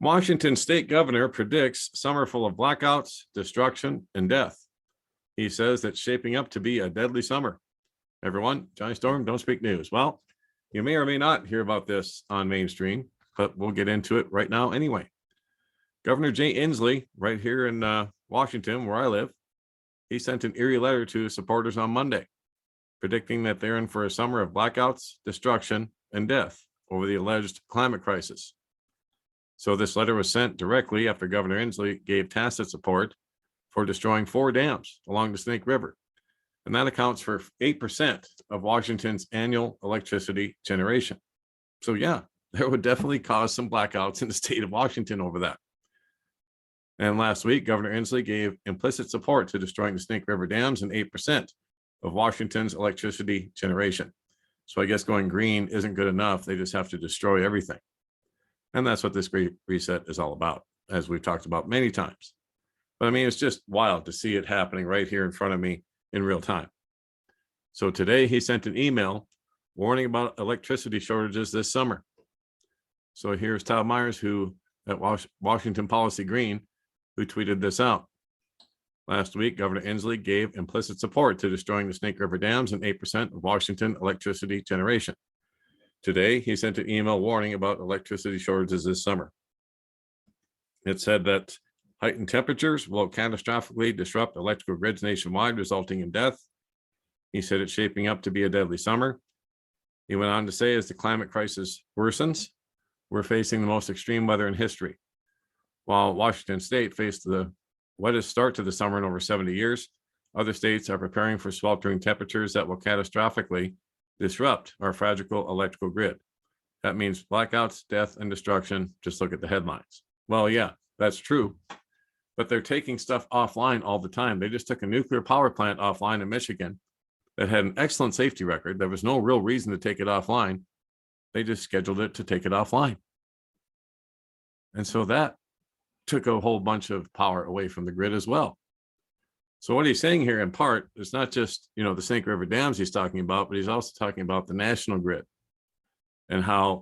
Washington state governor predicts summer full of blackouts, destruction, and death. He says it's shaping up to be a deadly summer. Everyone, Johnny Storm, Don't Speak News. Well, you may or may not hear about this on mainstream, but we'll get into it right now anyway. Governor Jay Inslee, right here in Washington, where I live, he sent an eerie letter to supporters on Monday, predicting that they're in for a summer of blackouts, destruction, and death over the alleged climate crisis. So this letter was sent directly after Governor Inslee gave tacit support for destroying 4 dams along the Snake River. And that accounts for 8% of Washington's annual electricity generation. So yeah, there would definitely cause some blackouts in the state of Washington over that. And last week, Governor Inslee gave implicit support to destroying the Snake River dams and 8% of Washington's electricity generation. So I guess going green isn't good enough. They just have to destroy everything. And that's what this great reset is all about, as we've talked about many times. But I mean, it's just wild to see it happening right here in front of me in real time. So today he sent an email warning about electricity shortages this summer. So here's Todd Myers, who at Washington Policy Green, who tweeted this out. Last week, Governor Inslee gave implicit support to destroying the Snake River dams and 8% of Washington electricity generation. Today, he sent an email warning about electricity shortages this summer. It said that heightened temperatures will catastrophically disrupt electrical grids nationwide, resulting in death. He said it's shaping up to be a deadly summer. He went on to say, as the climate crisis worsens, we're facing the most extreme weather in history. While Washington state faced the wettest start to the summer in over 70 years, other states are preparing for sweltering temperatures that will catastrophically disrupt our fragile electrical grid. That means blackouts, death, and destruction. Just look at the headlines. Well, yeah, that's true. But they're taking stuff offline all the time. They just took a nuclear power plant offline in Michigan that had an excellent safety record. There was no real reason to take it offline. They just scheduled it to take it offline. And so that took a whole bunch of power away from the grid as well. So what he's saying here in part is not just, the Snake River dams he's talking about, but he's also talking about the national grid and how,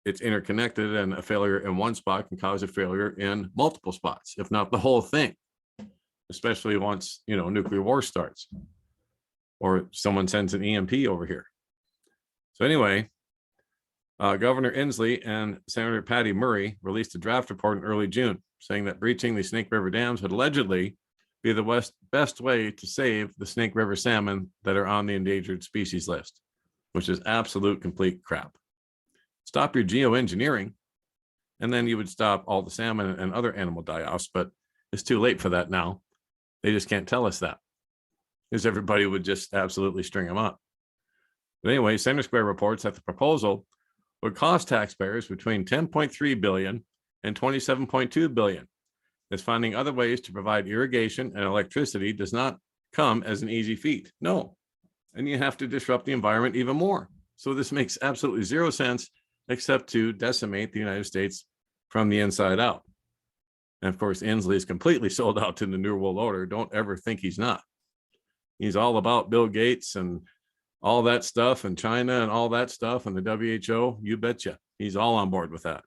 it's interconnected, and a failure in one spot can cause a failure in multiple spots, if not the whole thing, especially once, nuclear war starts or someone sends an EMP over here. So anyway, Governor Inslee and Senator Patty Murray released a draft report in early June saying that breaching the Snake River dams would allegedly be the best way to save the Snake River salmon that are on the endangered species list, which is absolute complete crap. Stop your geoengineering, and then you would stop all the salmon and other animal die-offs, but it's too late for that now. They just can't tell us that, because everybody would just absolutely string them up. But anyway, Center Square reports that the proposal would cost taxpayers between $10.3 billion and $27.2 billion. As finding other ways to provide irrigation and electricity does not come as an easy feat. No, and you have to disrupt the environment even more. So this makes absolutely zero sense, except to decimate the United States from the inside out. And of course, Inslee is completely sold out to the New World Order. Don't ever think he's not. He's all about Bill Gates and all that stuff, and China and all that stuff, and the WHO. You betcha. He's all on board with that.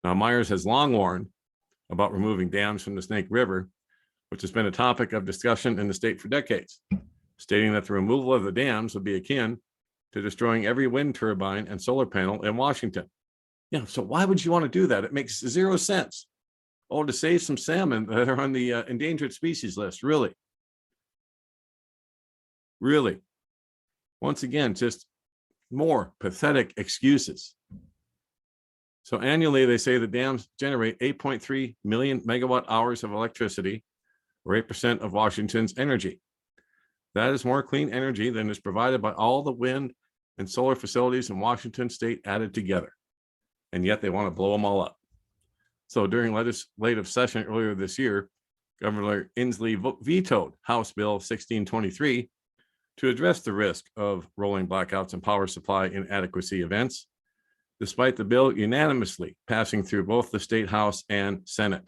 Now, Myers has long warned about removing dams from the Snake River, which has been a topic of discussion in the state for decades, stating that the removal of the dams would be akin to destroying every wind turbine and solar panel in Washington. Yeah, so why would you want to do that? It makes zero sense. Oh, to save some salmon that are on the endangered species list, really? Really? Once again, just more pathetic excuses. So annually, they say the dams generate 8.3 million megawatt hours of electricity, or 8% of Washington's energy. That is more clean energy than is provided by all the wind and solar facilities in Washington state added together. And yet they want to blow them all up. So during legislative session earlier this year, Governor Inslee vetoed House Bill 1623 to address the risk of rolling blackouts and power supply inadequacy events, despite the bill unanimously passing through both the state House and Senate.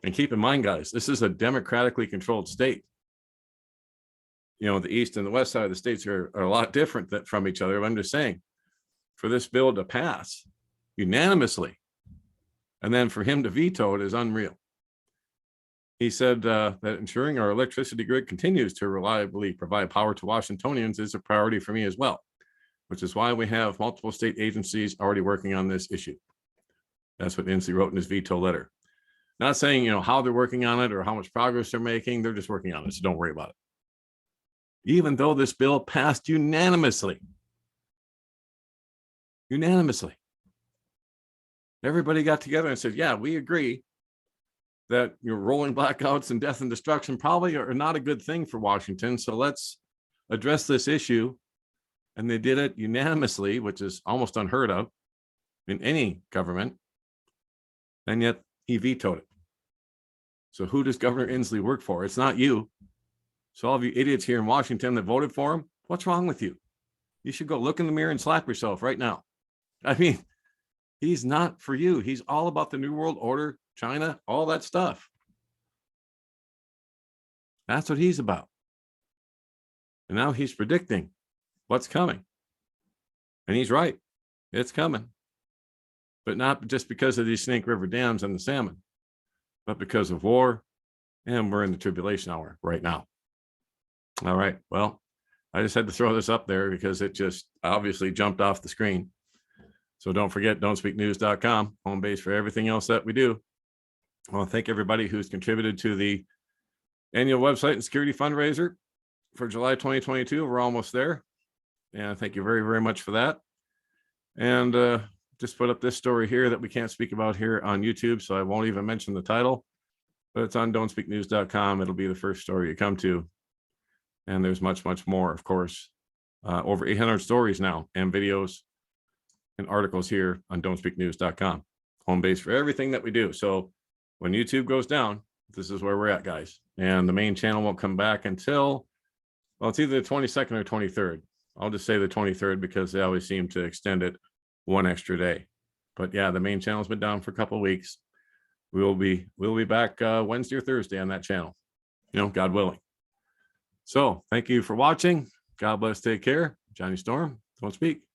And keep in mind, guys, this is a democratically controlled state. The east and the west side of the states are a lot different from each other. I'm just saying, for this bill to pass unanimously, And then for him to veto it is unreal. He said that ensuring our electricity grid continues to reliably provide power to Washingtonians is a priority for me as well, which is why we have multiple state agencies already working on this issue. That's what Inslee wrote in his veto letter. Not saying, how they're working on it or how much progress they're making. They're just working on it, so don't worry about it. Even though this bill passed unanimously. Everybody got together and said, yeah, we agree that rolling blackouts and death and destruction probably are not a good thing for Washington. So let's address this issue. And they did it unanimously, which is almost unheard of in any government. And yet he vetoed it. So who does Governor Inslee work for? It's not you. So all of you idiots here in Washington that voted for him, what's wrong with you? You should go look in the mirror and slap yourself right now. I mean, he's not for you. He's all about the New World Order, China, all that stuff. That's what he's about. And now he's predicting what's coming. And he's right. It's coming. But not just because of these Snake River dams and the salmon, but because of war. And we're in the tribulation hour right now. All right. Well, I just had to throw this up there because it just obviously jumped off the screen. So don't forget, don'tspeaknews.com, home base for everything else that we do. I want to thank everybody who's contributed to the annual website and security fundraiser for July 2022. We're almost there. And thank you very, very much for that. And just put up this story here that we can't speak about here on YouTube, so I won't even mention the title, but it's on don'tspeaknews.com. It'll be the first story you come to. And there's much, much more, of course, over 800 stories now and videos and articles here on don'tspeaknews.com, home base for everything that we do. So when YouTube goes down, this is where we're at, guys. And the main channel won't come back until, well, it's either the 22nd or 23rd. I'll just say the 23rd because they always seem to extend it one extra day. But yeah, the main channel's been down for a couple of weeks. We'll be back Wednesday or Thursday on that channel, God willing. So thank you for watching. God bless. Take care. Johnny Storm, don't speak.